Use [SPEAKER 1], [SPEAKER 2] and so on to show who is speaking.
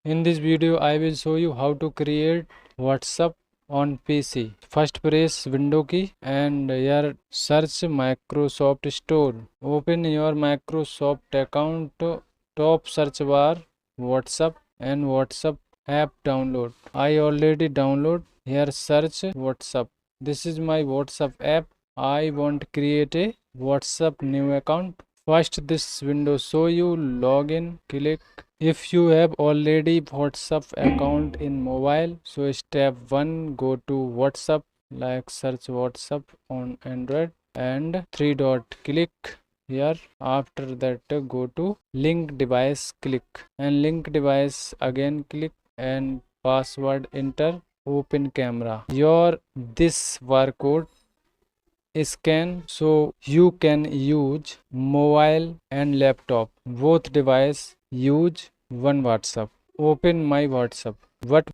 [SPEAKER 1] In this video, I will show you how to create WhatsApp on PC. First press window key and here search Microsoft Store. Open your Microsoft account, top search bar WhatsApp and WhatsApp app download. I already download. Here search WhatsApp. This is my WhatsApp app. I want to create a WhatsApp new account. First this window show you login. Click. If you have already WhatsApp account in mobile, so step 1 go to WhatsApp, like search WhatsApp on Android and 3 dot click here. After that go to link device, click and link device again, click and password enter. Open camera. Your this barcode scan, so you can use mobile and laptop both device use one WhatsApp. Open my WhatsApp. What